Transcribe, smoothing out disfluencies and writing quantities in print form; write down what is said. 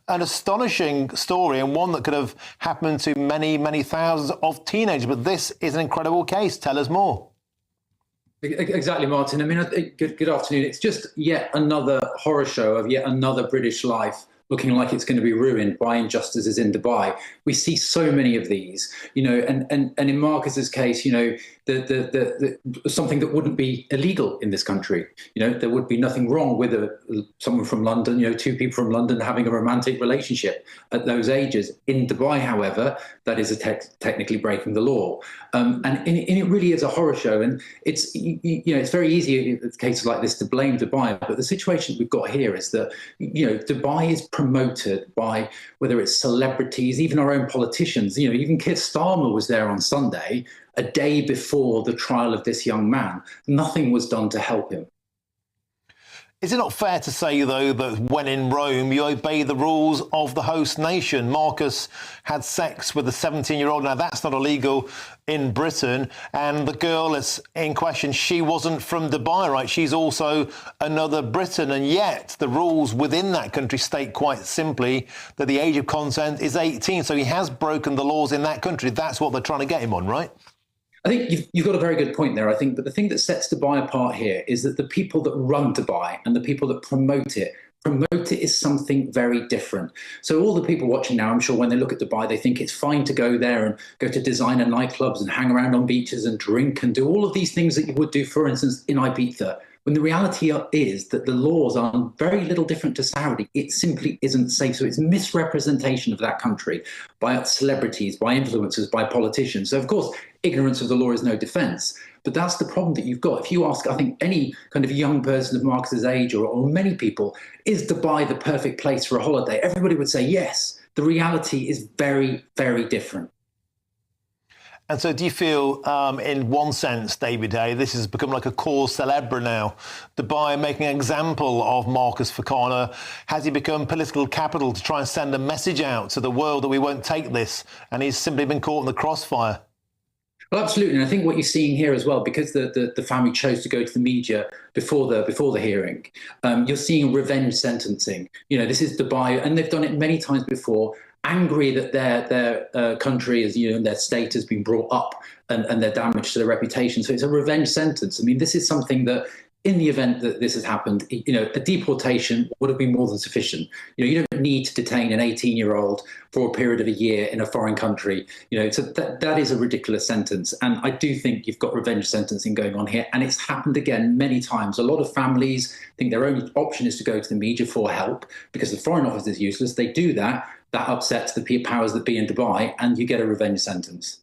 an astonishing story and one that could have happened to many, many thousands of teenagers. But this is an incredible case. Tell us more. Exactly, Martin. I mean, good afternoon. It's just yet another horror show of yet another British life looking like it's going to be ruined by injustices in Dubai. We see so many of these, and in Marcus's case, something that wouldn't be illegal in this country. There would be nothing wrong with someone from London, two people from London having a romantic relationship at those ages. In Dubai, however, that is technically breaking the law. And it really is a horror show. And it's very easy in cases like this to blame Dubai. But the situation we've got here is that, Dubai is promoted by, whether it's celebrities, even our own politicians. Even Keir Starmer was there on Sunday, a day before the trial of this young man. Nothing was done to help him. Is it not fair to say, though, that when in Rome, you obey the rules of the host nation? Marcus had sex with a 17-year-old. Now, that's not illegal in Britain. And the girl is in question, she wasn't from Dubai, right? She's also another Briton. And yet the rules within that country state quite simply that the age of consent is 18. So he has broken the laws in that country. That's what they're trying to get him on, right? I think you've got a very good point there, I think. But the thing that sets Dubai apart here is that the people that run Dubai and the people that promote it is something very different. So all the people watching now, I'm sure when they look at Dubai, they think it's fine to go there and go to designer nightclubs and hang around on beaches and drink and do all of these things that you would do, for instance, in Ibiza. When the reality is that the laws are very little different to Saudi. It simply isn't safe. So it's misrepresentation of that country by celebrities, by influencers, by politicians. So, of course, ignorance of the law is no defence. But that's the problem that you've got. If you ask, I think, any kind of young person of Marcus's age or many people, is Dubai the perfect place for a holiday? Everybody would say yes. The reality is very, very different. And so do you feel, in one sense, David Haigh, this has become like a cause célèbre now? Dubai making an example of Marcus Fakana. Has he become political capital to try and send a message out to the world that we won't take this? And he's simply been caught in the crossfire. Well, absolutely. And I think what you're seeing here as well, because the family chose to go to the media before the hearing, you're seeing revenge sentencing. This is Dubai, and they've done it many times before. Angry that their country is, and their state has been brought up and their damage to their reputation. So it's a revenge sentence. I mean, this is something that, in the event that this has happened, a deportation would have been more than sufficient. You don't need to detain an 18-year-old for a period of a year in a foreign country. So that is a ridiculous sentence. And I do think you've got revenge sentencing going on here. And it's happened again many times. A lot of families think their only option is to go to the media for help because the Foreign Office is useless. They do that. That upsets the powers that be in Dubai, and you get a revenge sentence.